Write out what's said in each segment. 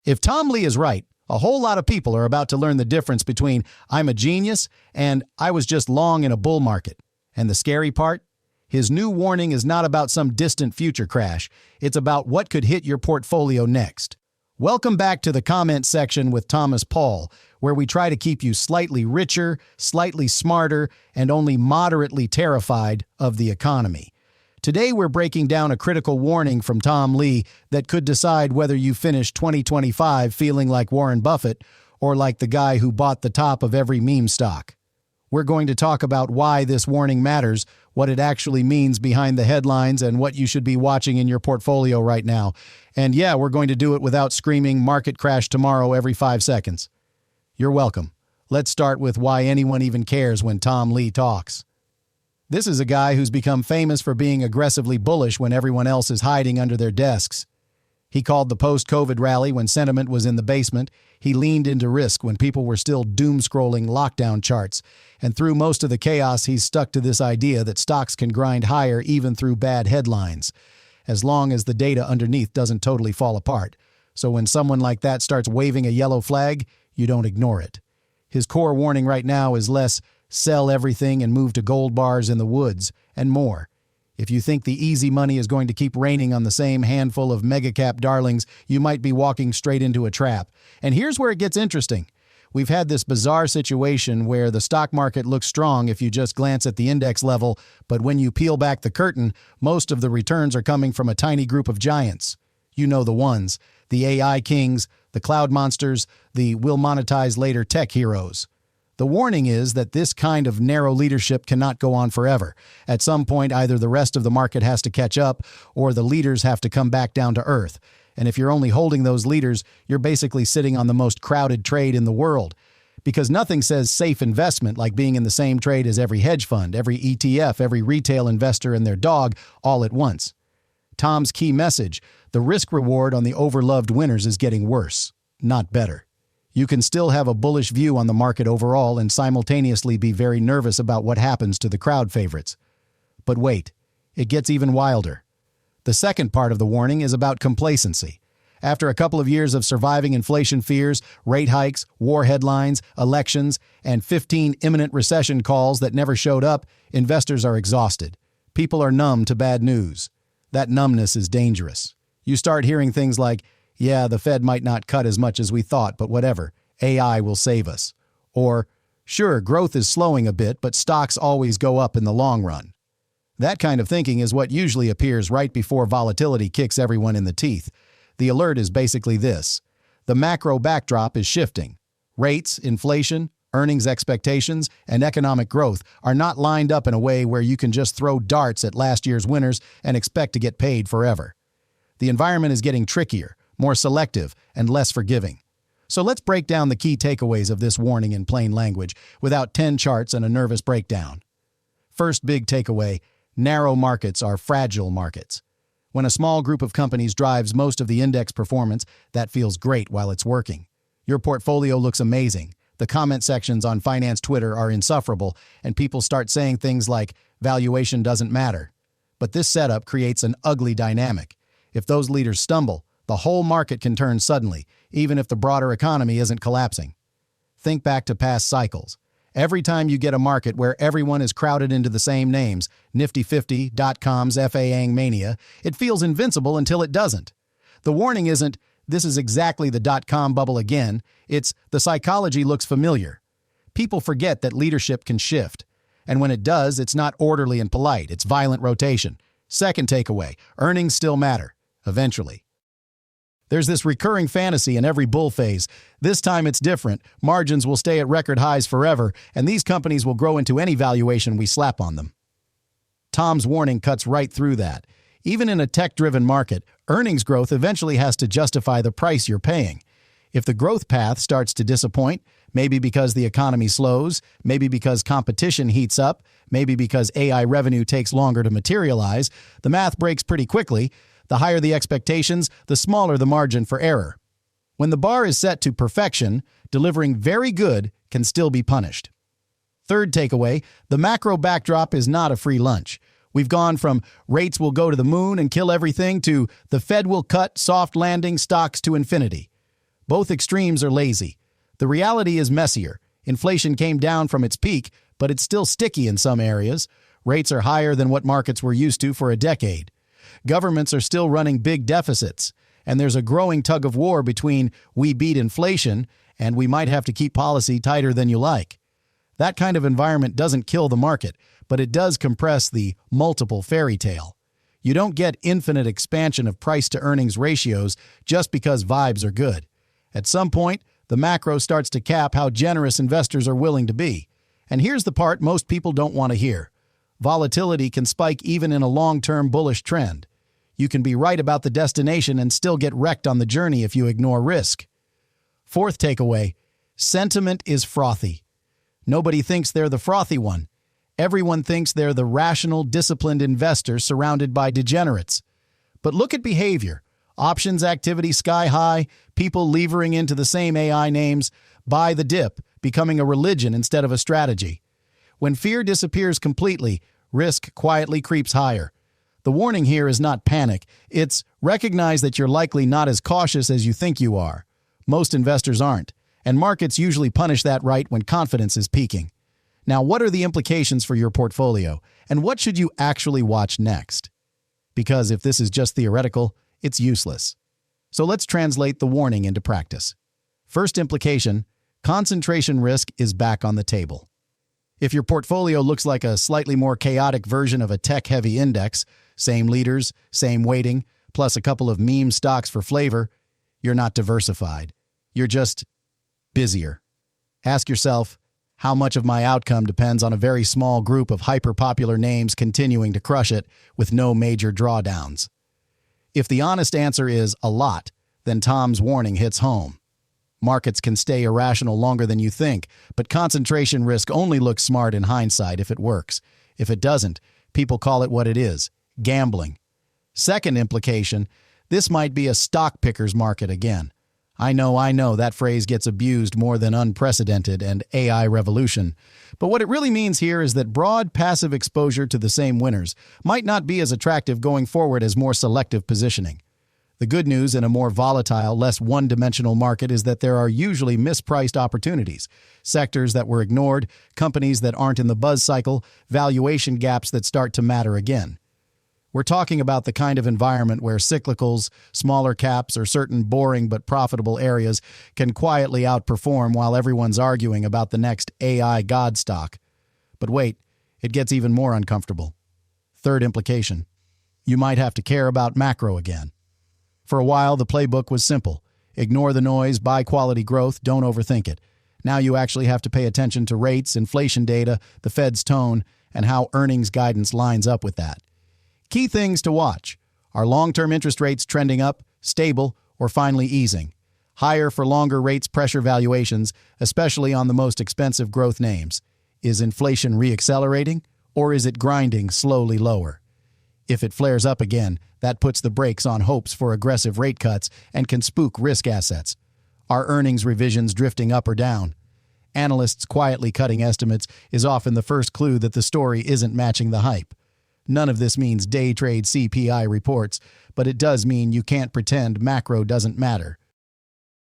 If Tom Lee is right, a whole lot of people are about to learn the difference between "I'm a genius" and "I was just long in a bull market." And the scary part? His new warning is not about some distant future crash. It's about what could hit your portfolio next. Welcome back to the comment section with Thomas Paul, where we try to keep you slightly richer, slightly smarter, and only moderately terrified of the economy. Today we're breaking down a critical warning from Tom Lee that could decide whether you finish 2025 feeling like Warren Buffett or like the guy who bought the top of every meme stock. We're going to talk about why this warning matters, what it actually means behind the headlines, and what you should be watching in your portfolio right now. And yeah, we're going to do it without screaming "market crash tomorrow" every 5 seconds. You're welcome. Let's start with why anyone even cares when Tom Lee talks. This is a guy who's become famous for being aggressively bullish when everyone else is hiding under their desks. He called the post-COVID rally when sentiment was in the basement. He leaned into risk when people were still doom-scrolling lockdown charts. And through most of the chaos, he's stuck to this idea that stocks can grind higher even through bad headlines, as long as the data underneath doesn't totally fall apart. So when someone like that starts waving a yellow flag, you don't ignore it. His core warning right now is less "sell everything and move to gold bars in the woods," and more. If you think the easy money is going to keep raining on the same handful of mega-cap darlings, you might be walking straight into a trap. And here's where it gets interesting. We've had this bizarre situation where the stock market looks strong if you just glance at the index level, but when you peel back the curtain, most of the returns are coming from a tiny group of giants. You know the ones, the AI kings, the cloud monsters, the "will monetize later" tech heroes. The warning is that this kind of narrow leadership cannot go on forever. At some point, either the rest of the market has to catch up or the leaders have to come back down to earth. And if you're only holding those leaders, you're basically sitting on the most crowded trade in the world. Because nothing says safe investment like being in the same trade as every hedge fund, every ETF, every retail investor and their dog all at once. Tom's key message: the risk reward on the overloved winners is getting worse, not better. You can still have a bullish view on the market overall and simultaneously be very nervous about what happens to the crowd favorites. But wait, it gets even wilder. The second part of the warning is about complacency. After a couple of years of surviving inflation fears, rate hikes, war headlines, elections, and 15 imminent recession calls that never showed up, investors are exhausted. People are numb to bad news. That numbness is dangerous. You start hearing things like, "Yeah, the Fed might not cut as much as we thought, but whatever. AI will save us." Or, "Sure, growth is slowing a bit, but stocks always go up in the long run." That kind of thinking is what usually appears right before volatility kicks everyone in the teeth. The alert is basically this: the macro backdrop is shifting. Rates, inflation, earnings expectations, and economic growth are not lined up in a way where you can just throw darts at last year's winners and expect to get paid forever. The environment is getting trickier, more selective, and less forgiving. So let's break down the key takeaways of this warning in plain language, without 10 charts and a nervous breakdown. First big takeaway: narrow markets are fragile markets. When a small group of companies drives most of the index performance, that feels great while it's working. Your portfolio looks amazing. The comment sections on finance Twitter are insufferable, and people start saying things like, "valuation doesn't matter." But this setup creates an ugly dynamic. If those leaders stumble, the whole market can turn suddenly, even if the broader economy isn't collapsing. Think back to past cycles. Every time you get a market where everyone is crowded into the same names, Nifty 50, dot-coms, FAAng mania, it feels invincible until it doesn't. The warning isn't, "this is exactly the dot-com bubble again." It's, "the psychology looks familiar." People forget that leadership can shift. And when it does, it's not orderly and polite. It's violent rotation. Second takeaway: earnings still matter. Eventually. There's this recurring fantasy in every bull phase. This time it's different. Margins will stay at record highs forever, and these companies will grow into any valuation we slap on them. Tom's warning cuts right through that. Even in a tech-driven market, earnings growth eventually has to justify the price you're paying. If the growth path starts to disappoint, maybe because the economy slows, maybe because competition heats up, maybe because AI revenue takes longer to materialize, the math breaks pretty quickly. The higher the expectations, the smaller the margin for error. When the bar is set to perfection, delivering very good can still be punished. Third takeaway: the macro backdrop is not a free lunch. We've gone from "rates will go to the moon and kill everything" to "the Fed will cut, soft landing, stocks to infinity." Both extremes are lazy. The reality is messier. Inflation came down from its peak, but it's still sticky in some areas. Rates are higher than what markets were used to for a decade. Governments are still running big deficits, and there's a growing tug of war between we beat inflation and we might have to keep policy tighter than you like. That kind of environment doesn't kill the market, but it does compress the multiple fairy tale. You don't get infinite expansion of price-to-earnings ratios just because vibes are good. At some point, the macro starts to cap how generous investors are willing to be. And here's the part most people don't want to hear. Volatility can spike even in a long-term bullish trend. You can be right about the destination and still get wrecked on the journey if you ignore risk. Fourth takeaway, sentiment is frothy. Nobody thinks they're the frothy one. Everyone thinks they're the rational, disciplined investor surrounded by degenerates. But look at behavior. Options activity sky high, people levering into the same AI names, buy the dip, becoming a religion instead of a strategy. When fear disappears completely, risk quietly creeps higher. The warning here is not panic. It's recognize that you're likely not as cautious as you think you are. Most investors aren't, and markets usually punish that right when confidence is peaking. Now, what are the implications for your portfolio, and what should you actually watch next? Because if this is just theoretical, it's useless. So let's translate the warning into practice. First implication, concentration risk is back on the table. If your portfolio looks like a slightly more chaotic version of a tech-heavy index, same leaders, same weighting, plus a couple of meme stocks for flavor, you're not diversified. You're just busier. Ask yourself, how much of my outcome depends on a very small group of hyper-popular names continuing to crush it with no major drawdowns? If the honest answer is a lot, then Tom's warning hits home. Markets can stay irrational longer than you think, but concentration risk only looks smart in hindsight if it works. If it doesn't, people call it what it is, gambling. Second implication, this might be a stock picker's market again. I know, that phrase gets abused more than unprecedented and AI revolution. But what it really means here is that broad passive exposure to the same winners might not be as attractive going forward as more selective positioning. The good news in a more volatile, less one-dimensional market is that there are usually mispriced opportunities, sectors that were ignored, companies that aren't in the buzz cycle, valuation gaps that start to matter again. We're talking about the kind of environment where cyclicals, smaller caps, or certain boring but profitable areas can quietly outperform while everyone's arguing about the next AI god stock. But wait, it gets even more uncomfortable. Third implication, you might have to care about macro again. For a while, the playbook was simple. Ignore the noise, buy quality growth, don't overthink it. Now you actually have to pay attention to rates, inflation data, the Fed's tone, and how earnings guidance lines up with that. Key things to watch. Are long-term interest rates trending up, stable, or finally easing? Higher for longer rates pressure valuations, especially on the most expensive growth names. Is inflation reaccelerating, or is it grinding slowly lower? If it flares up again, that puts the brakes on hopes for aggressive rate cuts and can spook risk assets. Are earnings revisions drifting up or down? Analysts quietly cutting estimates is often the first clue that the story isn't matching the hype. None of this means day trade CPI reports, but it does mean you can't pretend macro doesn't matter.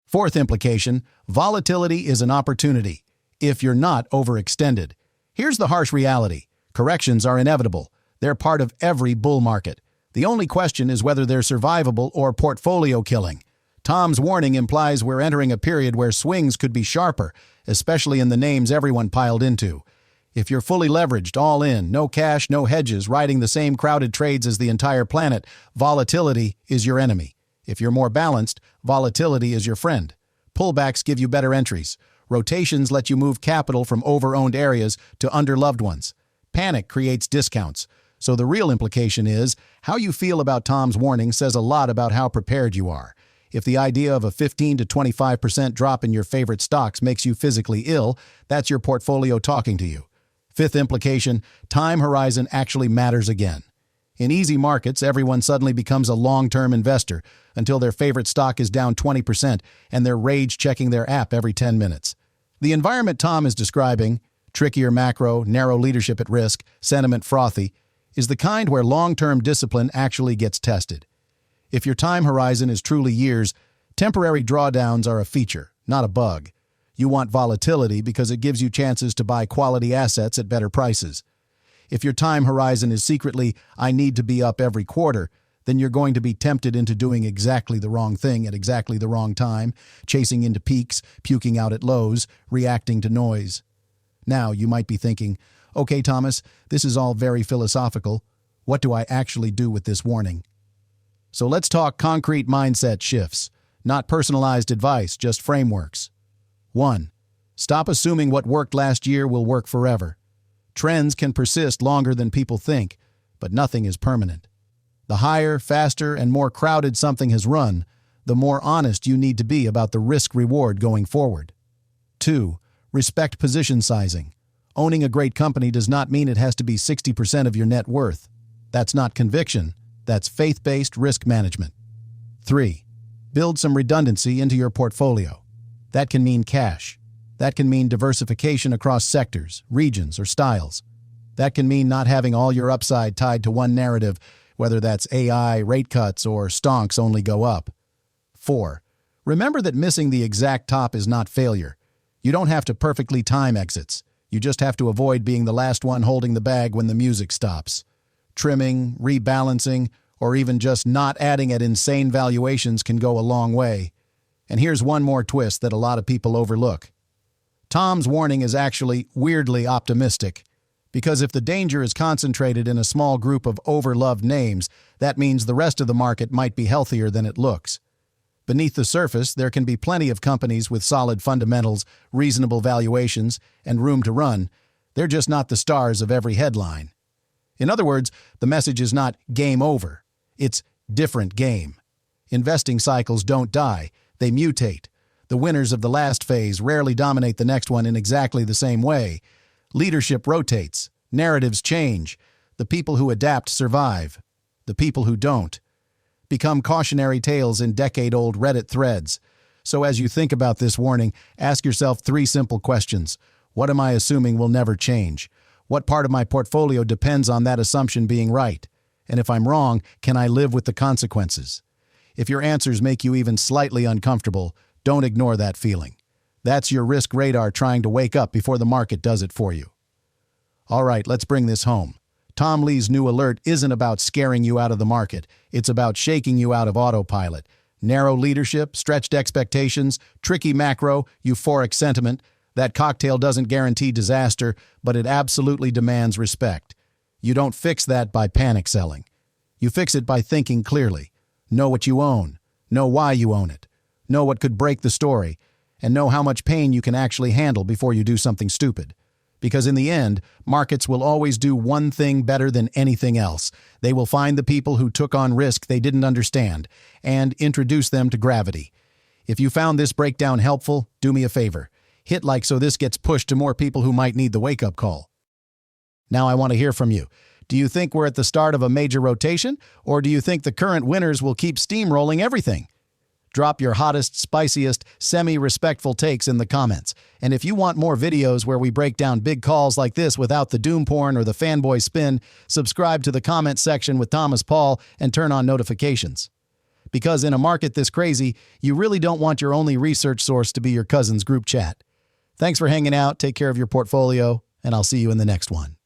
Fourth implication, volatility is an opportunity, if you're not overextended. Here's the harsh reality. Corrections are inevitable. They're part of every bull market. The only question is whether they're survivable or portfolio killing. Tom's warning implies we're entering a period where swings could be sharper, especially in the names everyone piled into. If you're fully leveraged, all in, no cash, no hedges, riding the same crowded trades as the entire planet, volatility is your enemy. If you're more balanced, volatility is your friend. Pullbacks give you better entries. Rotations let you move capital from over-owned areas to underloved ones. Panic creates discounts. So the real implication is, how you feel about Tom's warning says a lot about how prepared you are. If the idea of a 15 to 25% drop in your favorite stocks makes you physically ill, that's your portfolio talking to you. Fifth implication, time horizon actually matters again. In easy markets, everyone suddenly becomes a long-term investor until their favorite stock is down 20% and they're rage-checking their app every 10 minutes. The environment Tom is describing, trickier macro, narrow leadership at risk, sentiment frothy, is the kind where long-term discipline actually gets tested. If your time horizon is truly years, Temporary drawdowns are a feature, not a bug. You want volatility because it gives you chances to buy quality assets at better prices. If your time horizon is secretly, I need to be up every quarter, then you're going to be tempted into doing exactly the wrong thing at exactly the wrong time, chasing into peaks, puking out at lows, reacting to noise. Now, you might be thinking, okay, Thomas, this is all very philosophical. What do I actually do with this warning? So let's talk concrete mindset shifts, not personalized advice, just frameworks. 1. Stop assuming what worked last year will work forever. Trends can persist longer than people think, but nothing is permanent. The higher, faster, and more crowded something has run, the more honest you need to be about the risk-reward going forward. 2. Respect position sizing. Owning a great company does not mean it has to be 60% of your net worth. That's not conviction. That's faith-based risk management. 3. Build some redundancy into your portfolio. That can mean cash. That can mean diversification across sectors, regions, or styles. That can mean not having all your upside tied to one narrative, whether that's AI, rate cuts, or stonks only go up. 4. Remember that missing the exact top is not failure. You don't have to perfectly time exits. You just have to avoid being the last one holding the bag when the music stops. Trimming, rebalancing, or even just not adding at insane valuations can go a long way. And here's one more twist that a lot of people overlook. Tom's warning is actually weirdly optimistic, because if the danger is concentrated in a small group of overloved names, that means the rest of the market might be healthier than it looks. Beneath the surface, there can be plenty of companies with solid fundamentals, reasonable valuations, and room to run. They're just not the stars of every headline. In other words, the message is not game over. It's different game. Investing cycles don't die. They mutate. The winners of the last phase rarely dominate the next one in exactly the same way. Leadership rotates. Narratives change. The people who adapt survive. The people who don't become cautionary tales in decade-old Reddit threads. So as you think about this warning, ask yourself 3 simple questions. What am I assuming will never change? What part of my portfolio depends on that assumption being right? And if I'm wrong, can I live with the consequences? If your answers make you even slightly uncomfortable, don't ignore that feeling. That's your risk radar trying to wake up before the market does it for you. All right, let's bring this home. Tom Lee's new alert isn't about scaring you out of the market. It's about shaking you out of autopilot. Narrow leadership, stretched expectations, tricky macro, euphoric sentiment. That cocktail doesn't guarantee disaster, but it absolutely demands respect. You don't fix that by panic selling. You fix it by thinking clearly. Know what you own. Know why you own it. Know what could break the story. And know how much pain you can actually handle before you do something stupid. Because in the end, markets will always do one thing better than anything else. They will find the people who took on risk they didn't understand and introduce them to gravity. If you found this breakdown helpful, do me a favor. Hit like so this gets pushed to more people who might need the wake-up call. Now I want to hear from you. Do you think we're at the start of a major rotation, or do you think the current winners will keep steamrolling everything? Drop your hottest, spiciest, semi-respectful takes in the comments. And if you want more videos where we break down big calls like this without the doom porn or the fanboy spin, subscribe to the comment section with Thomas Paul and turn on notifications. Because in a market this crazy, you really don't want your only research source to be your cousin's group chat. Thanks for hanging out, take care of your portfolio, and I'll see you in the next one.